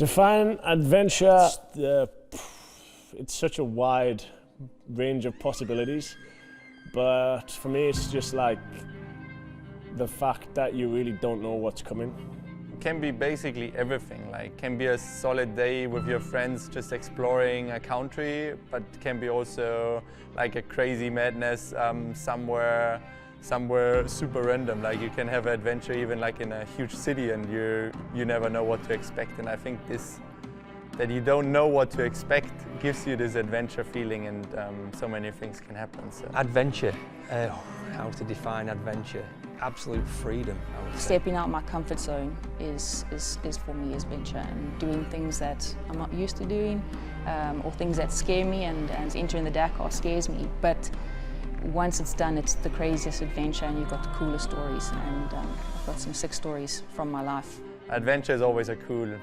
Define adventure, it's such a wide range of possibilities, but for me it's just like the fact that you really don't know what's coming. It can be basically everything, like can be a solid day with your friends just exploring a country, but can be also like a crazy madness somewhere super random. Like you can have an adventure even like in a huge city and you never know what to expect. And I think that you don't know what to expect gives you this adventure feeling, and so many things can happen. So. Adventure, how to define adventure? Absolute freedom, I would say. Stepping out my comfort zone is for me adventure, and doing things that I'm not used to doing, or things that scare me, and entering the Dakar scares me. But once it's done, it's the craziest adventure, and you've got the coolest stories, and I've got some sick stories from my life. Adventure is always a cool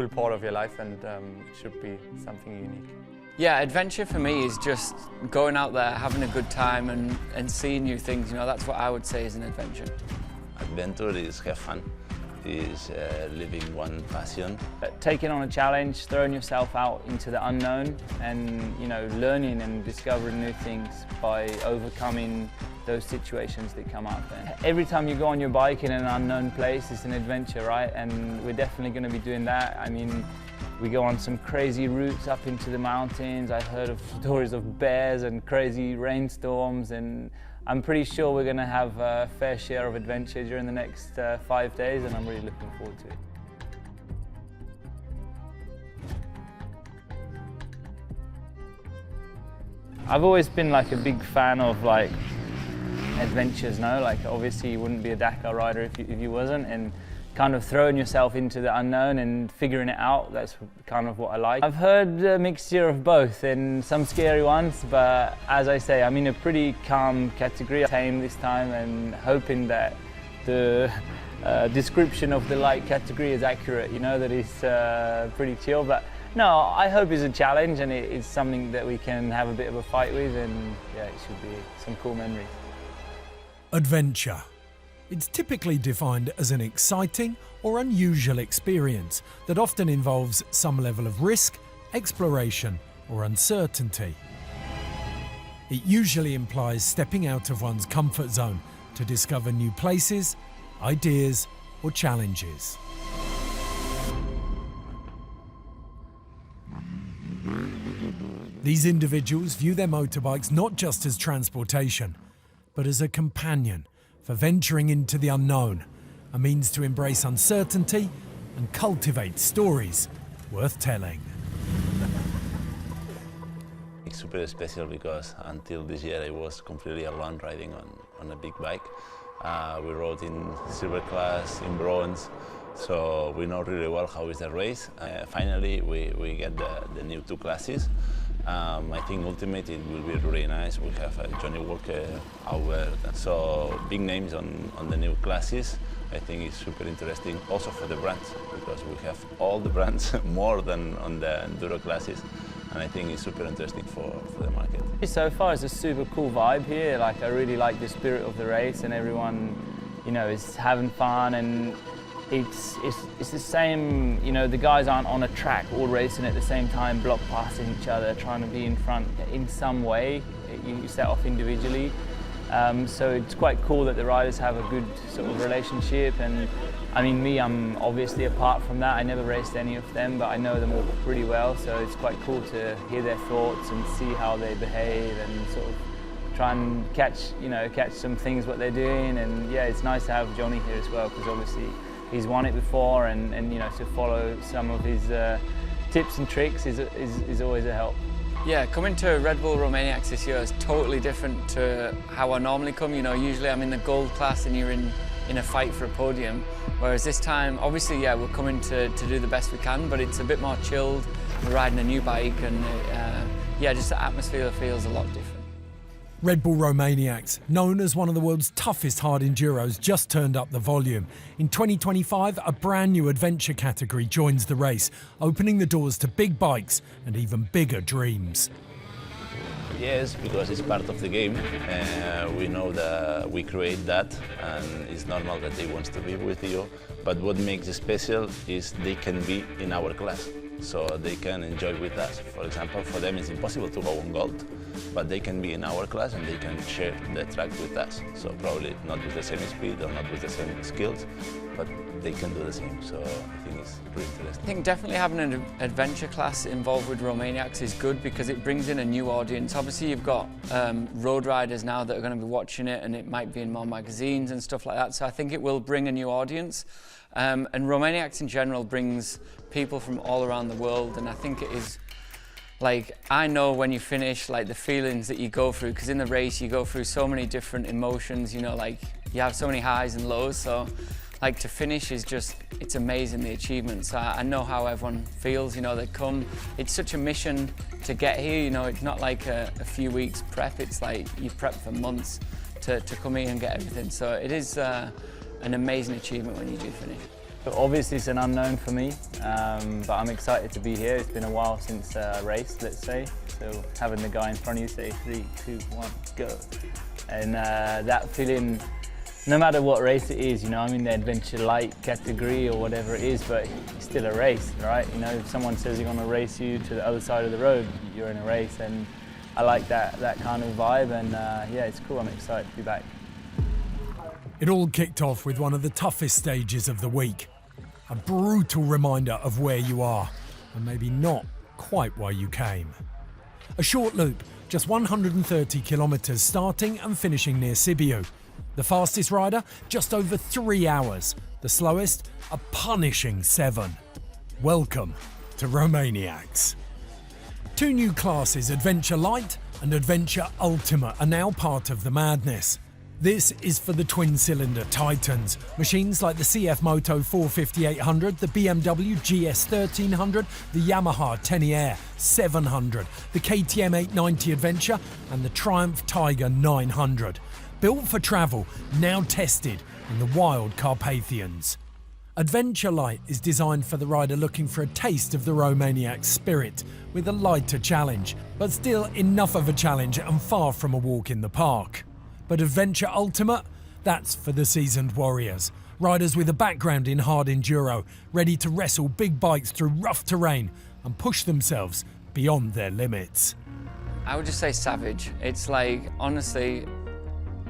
part of your life, and it should be something unique. Yeah, adventure for me is just going out there, having a good time and seeing new things. You know, that's what I would say is an adventure. Adventure is have fun, is living one passion. Taking on a challenge, throwing yourself out into the unknown, and learning and discovering new things by overcoming those situations that come up there. Every time you go on your bike in an unknown place, it's an adventure, right? And we're definitely going to be doing that. I mean, we go on some crazy routes up into the mountains. I've heard of stories of bears and crazy rainstorms, and I'm pretty sure we're going to have a fair share of adventure during the next 5 days, and I'm really looking forward to it. I've always been like a big fan of like adventures, no? Like obviously you wouldn't be a Dakar rider if you wasn't, and kind of throwing yourself into the unknown and figuring it out, that's kind of what I like. I've heard a mixture of both and some scary ones, but as I say, I'm in a pretty calm category, tame this time, and hoping that the description of the light category is accurate, that it's pretty chill. But no, I hope it's a challenge and it's something that we can have a bit of a fight with, and yeah, it should be some cool memories. Adventure. It's typically defined as an exciting or unusual experience that often involves some level of risk, exploration, or uncertainty. It usually implies stepping out of one's comfort zone to discover new places, ideas, or challenges. These individuals view their motorbikes not just as transportation, but as a companion for venturing into the unknown, a means to embrace uncertainty and cultivate stories worth telling. It's super special because until this year I was completely alone riding on a big bike. We rode in silver class, in bronze, so we know really well how is the race. Finally we get the new 2 classes. I think ultimately it will be really nice. We have Johnny Walker, Albert, so big names on the new classes. I think it's super interesting also for the brands, because we have all the brands more than on the Enduro classes, and I think it's super interesting for the market. So far it's a super cool vibe here. Like I really like the spirit of the race, and everyone is having fun, and it's the same, the guys aren't on a track all racing at the same time, block passing each other, trying to be in front in some way. You set off individually. So it's quite cool that the riders have a good sort of relationship. And I mean, I'm obviously apart from that. I never raced any of them, but I know them all pretty well. So it's quite cool to hear their thoughts and see how they behave, and sort of try and catch some things what they're doing. And yeah, it's nice to have Johnny here as well, because obviously he's won it before, and to follow some of his tips and tricks is always a help. Yeah, coming to Red Bull Romaniacs this year is totally different to how I normally come. Usually I'm in the gold class and you're in a fight for a podium, whereas this time, obviously, yeah, we're coming to do the best we can, but it's a bit more chilled. We're riding a new bike, and yeah, just the atmosphere feels a lot different. Red Bull Romaniacs, known as one of the world's toughest hard enduros, just turned up the volume. In 2025, a brand new adventure category joins the race, opening the doors to big bikes and even bigger dreams. Yes, because it's part of the game. We know that we create that, and it's normal that they want to be with you. But what makes it special is they can be in our class, so they can enjoy with us. For example, for them it's impossible to go on gold, but they can be in our class and they can share the track with us. So probably not with the same speed or not with the same skills, but they can do the same. So I think it's really interesting. I think definitely having an adventure class involved with Romaniacs is good because it brings in a new audience. Obviously you've got road riders now that are going to be watching it, and it might be in more magazines and stuff like that. So I think it will bring a new audience. And Romaniacs in general brings people from all around the world, and I think it is, like, I know when you finish, like, the feelings that you go through, because in the race you go through so many different emotions, you know, like, you have so many highs and lows, so, like, to finish is just, it's amazing, the achievements. I know how everyone feels, you know, they come, it's such a mission to get here, you know, it's not like a few weeks prep, it's like you prep for months to come here and get everything, so it is an amazing achievement when you do finish. Obviously it's an unknown for me, but I'm excited to be here. It's been a while since a race, let's say, so having the guy in front of you say 3, 2, 1, go. And that feeling, no matter what race it is, you know, I'm in the adventure light category or whatever it is, but it's still a race, right? You know, if someone says they're going to race you to the other side of the road, you're in a race, and I like that kind of vibe, and yeah, it's cool. I'm excited to be back. It all kicked off with one of the toughest stages of the week. A brutal reminder of where you are, and maybe not quite why you came. A short loop, just 130 kilometres starting and finishing near Sibiu. The fastest rider, just over 3 hours. The slowest, a punishing 7. Welcome to Romaniacs. 2 new classes, Adventure Light and Adventure Ultimate, are now part of the madness. This is for the twin-cylinder titans, machines like the CF Moto 450-800, the BMW GS 1300, the Yamaha Tenere 700, the KTM 890 Adventure and the Triumph Tiger 900. Built for travel, now tested in the wild Carpathians. Adventure Light is designed for the rider looking for a taste of the Romaniac spirit, with a lighter challenge, but still enough of a challenge and far from a walk in the park. But Adventure Ultimate, that's for the seasoned warriors. Riders with a background in hard enduro, ready to wrestle big bikes through rough terrain and push themselves beyond their limits. I would just say savage. It's like, honestly,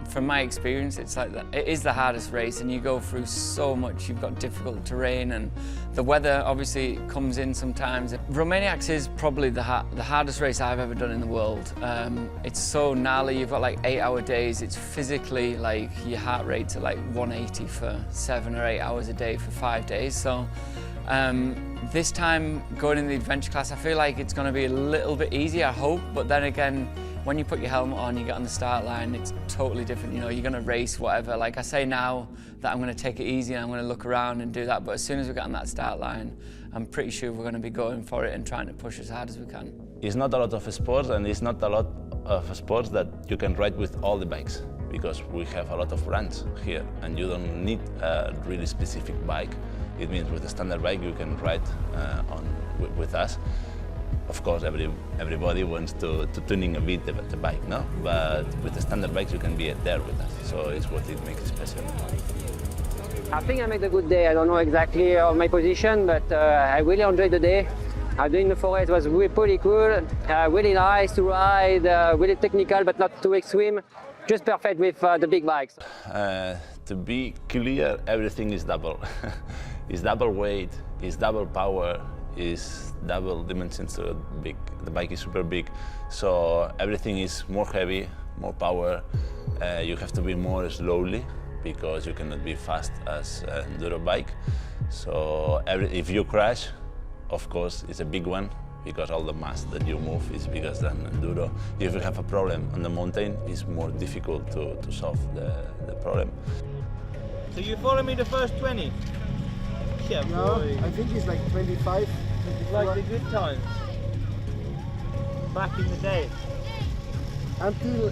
from my experience, it's like it is the hardest race, and you go through so much. You've got difficult terrain, and the weather obviously comes in sometimes. Romaniacs is probably the hardest race I've ever done in the world. It's so gnarly. You've got like 8-hour days. It's physically like your heart rate's at like 180 for 7 or 8 hours a day for 5 days. So this time going in the adventure class, I feel like it's going to be a little bit easier, I hope. But then again, when you put your helmet on, you get on the start line, it's totally different. You know, you're going to race, whatever. Like I say now that I'm going to take it easy and I'm going to look around and do that. But as soon as we get on that start line, I'm pretty sure we're going to be going for it and trying to push as hard as we can. It's not a lot of sports, and it's not a lot of sports that you can ride with all the bikes, because we have a lot of brands here, and you don't need a really specific bike. It means with a standard bike you can ride with us. Of course, everybody wants to tuning a bit the bike, no? But with the standard bikes, you can be there with us. So it's what it makes it special. I think I made a good day. I don't know exactly my position, but I really enjoyed the day. Doing the forest was really pretty cool. Really nice to ride, really technical, but not too extreme. Just perfect with the big bikes. To be clear, everything is double. It's double weight, it's double power, is double dimensions, so big. The bike is super big, so everything is more heavy, more power. You have to be more slowly because you cannot be fast as an enduro bike. So if you crash, of course, it's a big one because all the mass that you move is bigger than enduro. If you have a problem on the mountain, it's more difficult to solve the problem. So you follow me the first 20? Yeah, boy. I think it's like 25. Like the good times. Back in the day. Until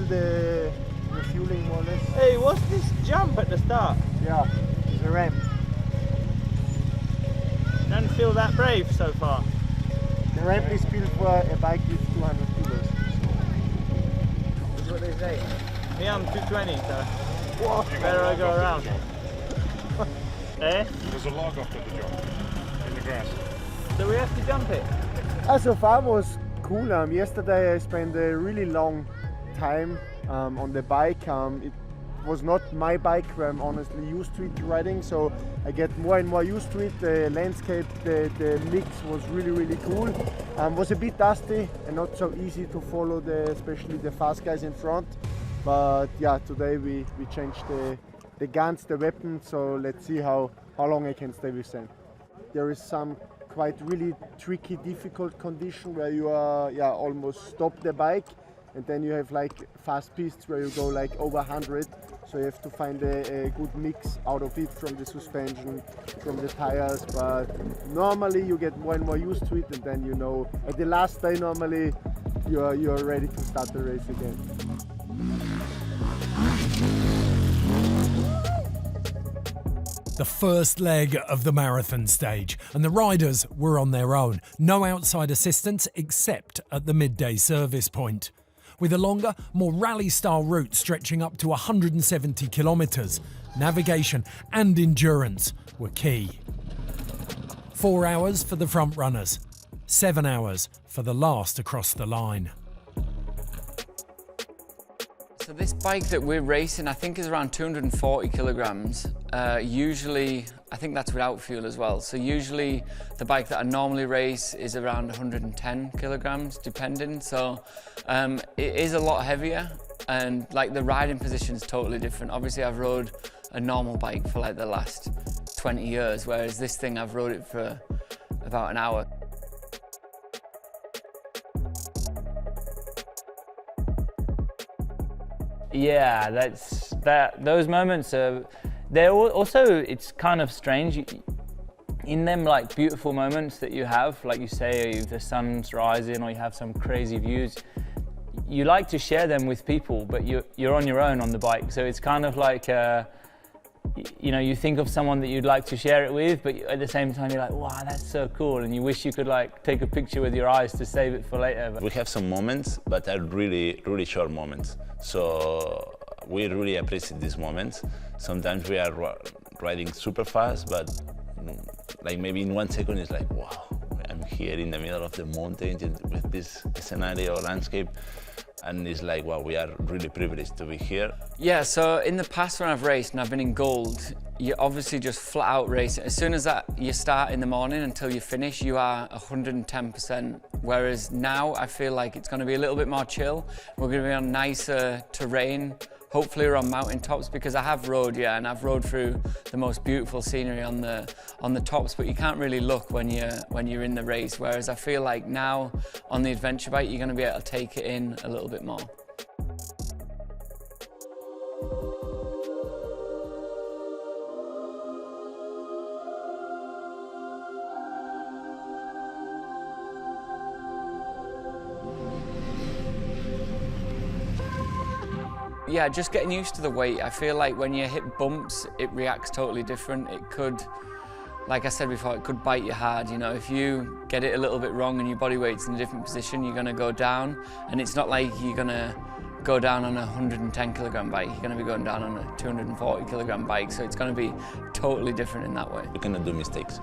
the refueling, more or less. Hey, what's this jump at the start? Yeah, it's a ramp. Don't feel that brave so far. The ramp is built for a bike with 200 kilos. what they say. Me, I'm 220, so better I go around. Eh? There's a log after the jump in the grass. So we have to jump it? So far was cool. Yesterday I spent a really long time on the bike. It was not my bike where I'm honestly used to it riding, so I get more and more used to it. The landscape, the mix was really cool. Was a bit dusty and not so easy to follow, especially the fast guys in front. But yeah, today we changed the guns, the weapons, so let's see how long I can stay with them. There is some quite really tricky, difficult condition where you are almost stop the bike, and then you have like fast pistes where you go like over 100. So you have to find a good mix out of it, from the suspension, from the tires. But normally you get more and more used to it, and then you know at the last day normally you are ready to start the race again. The first leg of the marathon stage, and the riders were on their own. No outside assistance except at the midday service point. With a longer, more rally-style route stretching up to 170 kilometres, navigation and endurance were key. 4 hours for the front runners, 7 hours for the last across the line. So this bike that we're racing, I think is around 240 kilograms. Usually, I think that's without fuel as well. So usually the bike that I normally race is around 110 kilograms, depending. So it is a lot heavier, and like the riding position is totally different. Obviously I've rode a normal bike for like the last 20 years, whereas this thing I've rode it for about an hour. Yeah, those moments are, they're also, it's kind of strange. In them like beautiful moments that you have, like you say, the sun's rising or you have some crazy views, you like to share them with people, but you're on your own on the bike. So it's kind of like, you know, you think of someone that you'd like to share it with, but at the same time you're like, wow, that's so cool. And you wish you could like take a picture with your eyes to save it for later. We have some moments, but they're really short moments. So we really appreciate these moments. Sometimes we are riding super fast, but like maybe in 1 second it's like, wow, I'm here in the middle of the mountains with this scenario landscape. And it's like, wow, we are really privileged to be here. Yeah, so in the past when I've raced and I've been in gold, you obviously just flat out race. As soon as you start in the morning until you finish, you are 110%. Whereas now I feel like it's going to be a little bit more chill. We're going to be on nicer terrain. Hopefully we're on mountain tops, because I have rode, yeah, and I've rode through the most beautiful scenery on the tops, but you can't really look when you're in the race. Whereas I feel like now on the adventure bike, you're going to be able to take it in a little bit more. Yeah, just getting used to the weight. I feel like when you hit bumps, it reacts totally different. It could, like I said before, it could bite you hard. You know, if you get it a little bit wrong and your body weight's in a different position, you're gonna go down. And it's not like you're gonna go down on a 110 kilogram bike. You're gonna be going down on a 240 kilogram bike. So it's gonna be totally different in that way. You cannot do mistakes.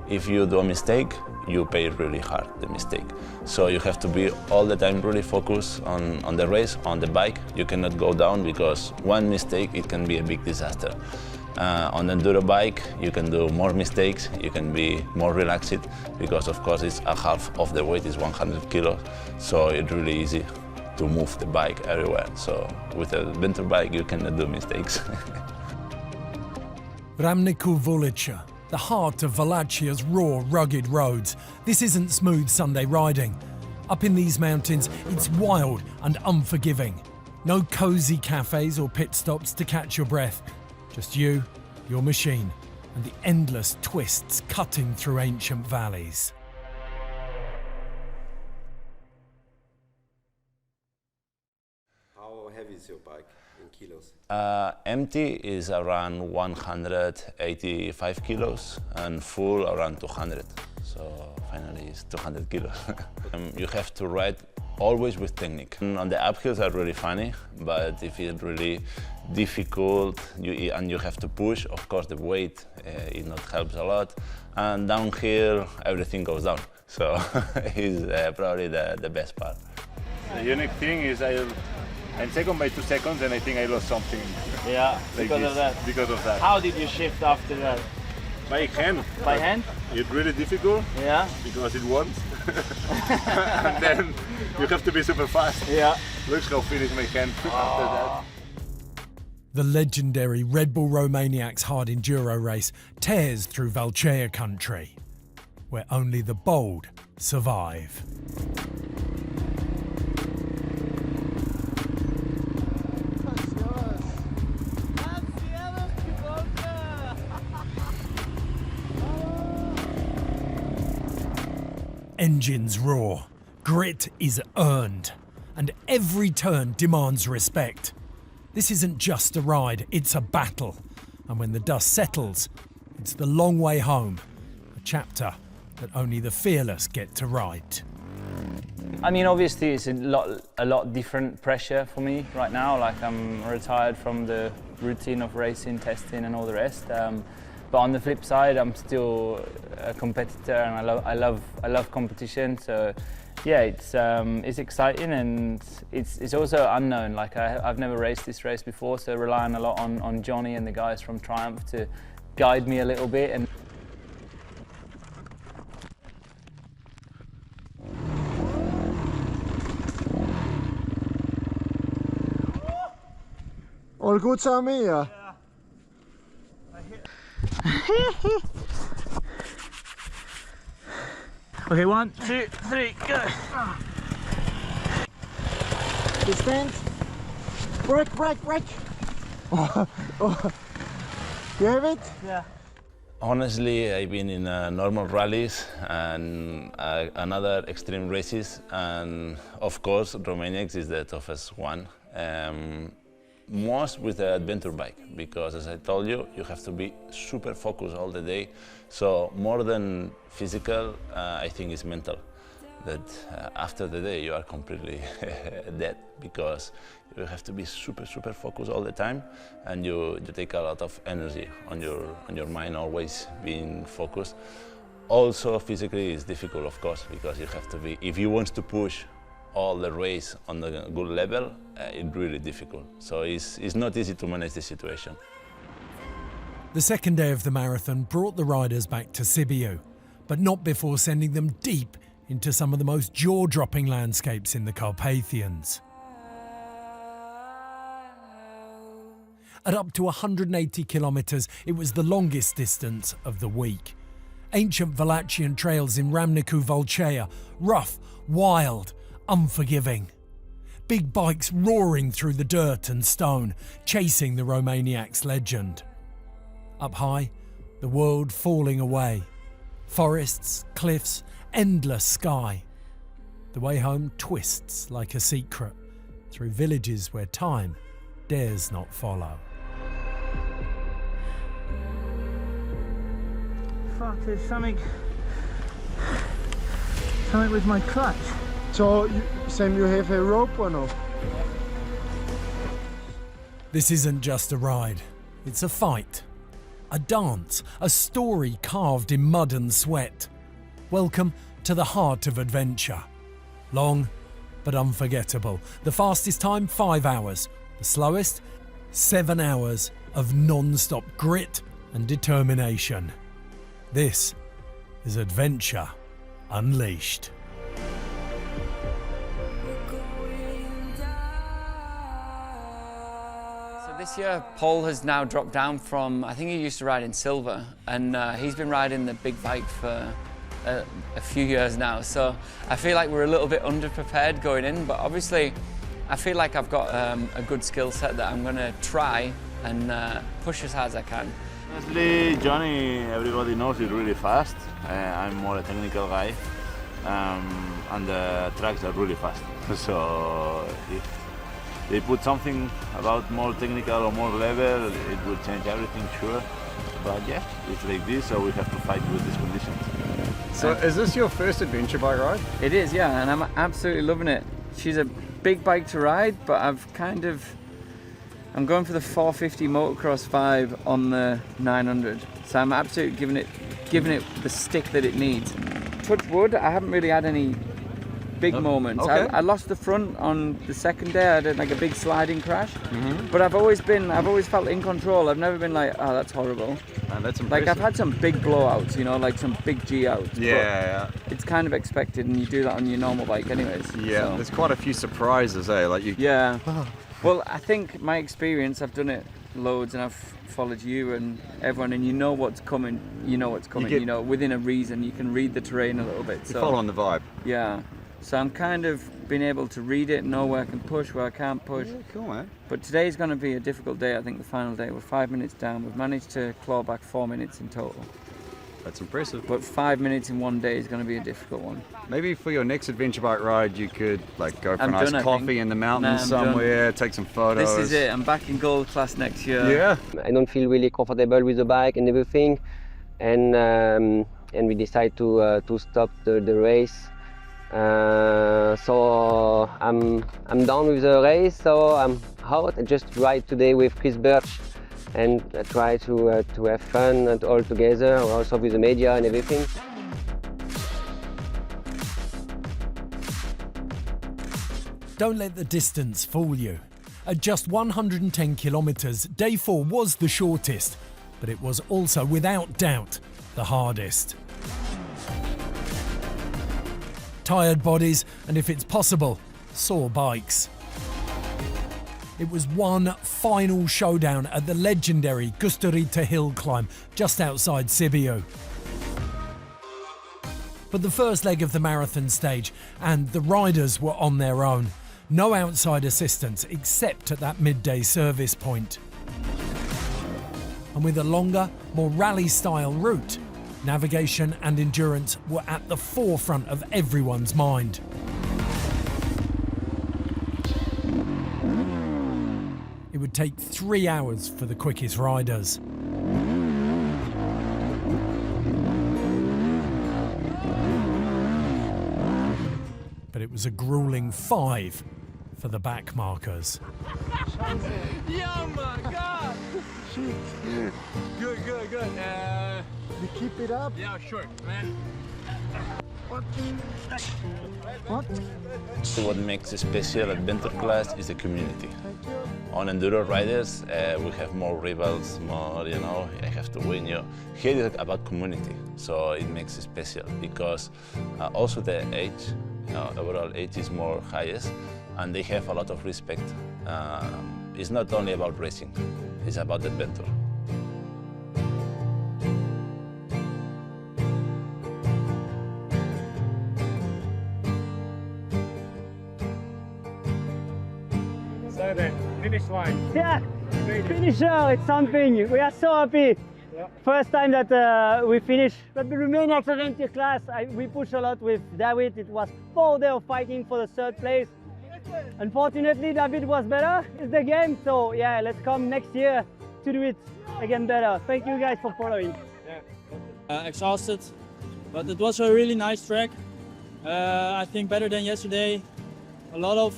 If you do a mistake, you pay really hard the mistake. So you have to be all the time really focused on the race, on the bike. You cannot go down, because one mistake, it can be a big disaster. On the enduro bike, you can do more mistakes, you can be more relaxed, because of course it's a half of the weight is 100 kilos. So it's really easy to move the bike everywhere. So with an adventure bike, you cannot do mistakes. Râmnicul Vâlcea, the heart of Wallăcia's raw, rugged roads. This isn't smooth Sunday riding. Up in these mountains, it's wild and unforgiving. No cosy cafes or pit stops to catch your breath. Just you, your machine, and the endless twists cutting through ancient valleys. How heavy is your bike in kilos? Empty is around 185 kilos and full around 200. So finally it's 200 kilos. You have to ride always with technique. And on the uphills are really funny, but if it's really difficult and you have to push, of course the weight it not helps a lot. And downhill, everything goes down. So it's probably the best part. The unique thing is I'm second by 2 seconds, and I think I lost something. Yeah, like because this, of that. Because of that. How did you shift after that? By hand. By hand? It's really difficult. Yeah. Because it won't. And then you have to be super fast. Yeah. Look how finished my hand after that. The legendary Red Bull Romaniacs hard enduro race tears through Valcea country, where only the bold survive. Engines roar, grit is earned, and every turn demands respect. This isn't just a ride, it's a battle. And when the dust settles, it's the long way home, a chapter that only the fearless get to write. I mean, obviously it's a lot different pressure for me right now. Like, I'm retired from the routine of racing, testing and all the rest. But on the flip side, I'm still a competitor, and I love competition. So yeah, it's exciting, and it's also unknown. Like, I've never raced this race before, so relying a lot on Johnny and the guys from Triumph to guide me a little bit. And all good, Sammy? Yeah. Okay, 1, 2, 3, go. Distance. Break. Oh. You have it? Yeah. Honestly, I've been in normal rallies and another extreme races, and of course Romaniacs is the toughest one. Most with the adventure bike, because as I told you, you have to be super focused all the day. So more than physical, I think it's mental. That after the day you are completely dead, because you have to be super focused all the time, and you take a lot of energy on your mind, always being focused. Also physically it's difficult, of course, because you have to be, if you want to push all the race on the good level, it's really difficult. So it's not easy to manage the situation. The second day of the marathon brought the riders back to Sibiu, but not before sending them deep into some of the most jaw-dropping landscapes in the Carpathians. At up to 180 kilometres, it was the longest distance of the week. Ancient Wallachian trails in Ramnicu Valcea, rough, wild, unforgiving. Big bikes roaring through the dirt and stone, chasing the Romaniacs legend. Up high, the world falling away. Forests, cliffs, endless sky. The way home twists like a secret through villages where time dares not follow. Fuck, there's something with my clutch. So, Sam, you have a rope or no? This isn't just a ride, it's a fight. A dance, a story carved in mud and sweat. Welcome to the heart of adventure. Long but unforgettable. The fastest time, 5 hours. The slowest, 7 hours of non-stop grit and determination. This is Adventure Unleashed. This year, Paul has now dropped down from, I think he used to ride in silver, and he's been riding the big bike for a few years now. So I feel like we're a little bit underprepared going in, but obviously I feel like I've got a good skill set that I'm going to try and push as hard as I can. Honestly, Johnny, everybody knows, is really fast. I'm more a technical guy, and the tracks are really fast. So if they put something about more technical or more level, it will change everything, sure. But yeah, it's like this, so we have to fight with these conditions. So is this your first adventure bike ride? It is, yeah, and I'm absolutely loving it. she's a big bike to ride, but I'm going for the 450 motocross vibe on the 900. So I'm absolutely giving it the stick that it needs. Touch wood, I haven't really had any big moments. Okay. I lost the front on the second day. I did like a big sliding crash, but I've always felt in control. I've never been like, oh, that's horrible. Man, that's impressive. Like I've had some big blowouts, you know, like some big G outs. Yeah. It's kind of expected, and you do that on your normal bike anyways. Yeah, so. there's quite a few surprises, eh? Like you. Yeah. Well, I think my experience, I've done it loads, and I've followed you and everyone, and you know what's coming. You know what's coming. You know, within a reason, you can read the terrain a little bit. So following the vibe. Yeah. So I'm kind of being able to read it, know where I can push, where I can't push. Yeah, cool, man. But today's going to be a difficult day. I think the final day. We're 5 minutes down. We've managed to claw back 4 minutes in total. That's impressive. But 5 minutes in one day is going to be a difficult one. Maybe for your next adventure bike ride, you could like go for a nice done, coffee in the mountains somewhere, take some photos. This is it. I'm back in gold class next year. Yeah. I don't feel really comfortable with the bike and everything, and we decide to stop the race. So I'm done with the race. So I'm out. I just ride today with Chris Birch, and I try to have fun and all together, also with the media and everything. Don't let the distance fool you. At just 110 kilometres, day 4 was the shortest, but it was also without doubt the hardest. Tired bodies and, if it's possible, sore bikes. It was one final showdown at the legendary Gusturita hill climb just outside Sibiu. But the first leg of the marathon stage, and the riders were on their own. No outside assistance except at that midday service point. And with a longer, more rally-style route, navigation and endurance were at the forefront of everyone's mind. It would take 3 hours for the quickest riders. But it was a grueling 5 for the back markers. Yeah, my God! Good. You keep it up? Yeah, sure, man. What makes a special adventure class is the community. On enduro riders, we have more rivals, more, you know, I have to win you. Here it's about community, so it makes it special because also the age, overall age is more highest, and they have a lot of respect. It's not only about racing, it's about adventure. So then, finish line. Yeah, finisher, it's something. We are so happy. First time that we finished the Romaniacs adventure class. We pushed a lot with David. It was 4 days of fighting for the 3rd place. Unfortunately, David was better. It's the game, so yeah, let's come next year to do it again better. Thank you guys for following. Exhausted, but it was a really nice track. I think better than yesterday. A lot of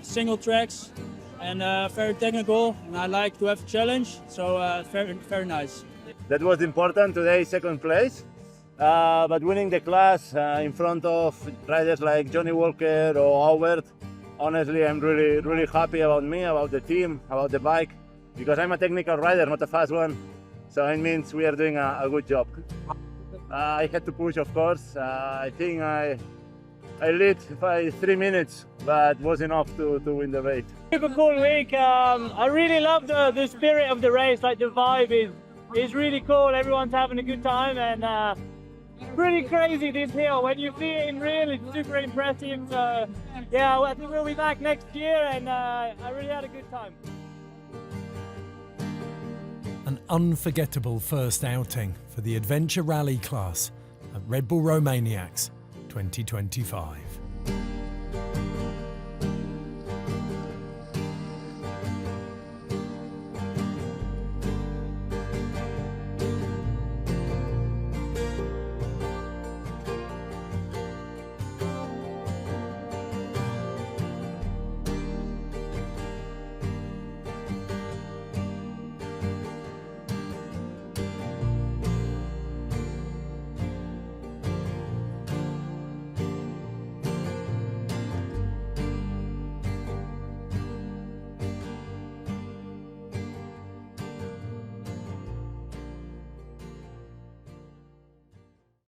single tracks and very technical, and I like to have a challenge, so very nice. That was important today, 2nd place. But winning the class in front of riders like Johnny Walker or Howard, honestly, I'm really happy about me, about the team, about the bike, because I'm a technical rider, not a fast one. So it means we are doing a good job. I had to push, of course. I think I lead by 3 minutes, but was enough to win the race. Super cool week. I really love the spirit of the race. Like the vibe is really cool. Everyone's having a good time, and pretty crazy this hill. When you see it in real, it's super impressive. So yeah, I think we'll be back next year, and I really had a good time. An unforgettable first outing for the Adventure Rally class at Red Bull Romaniacs 2025.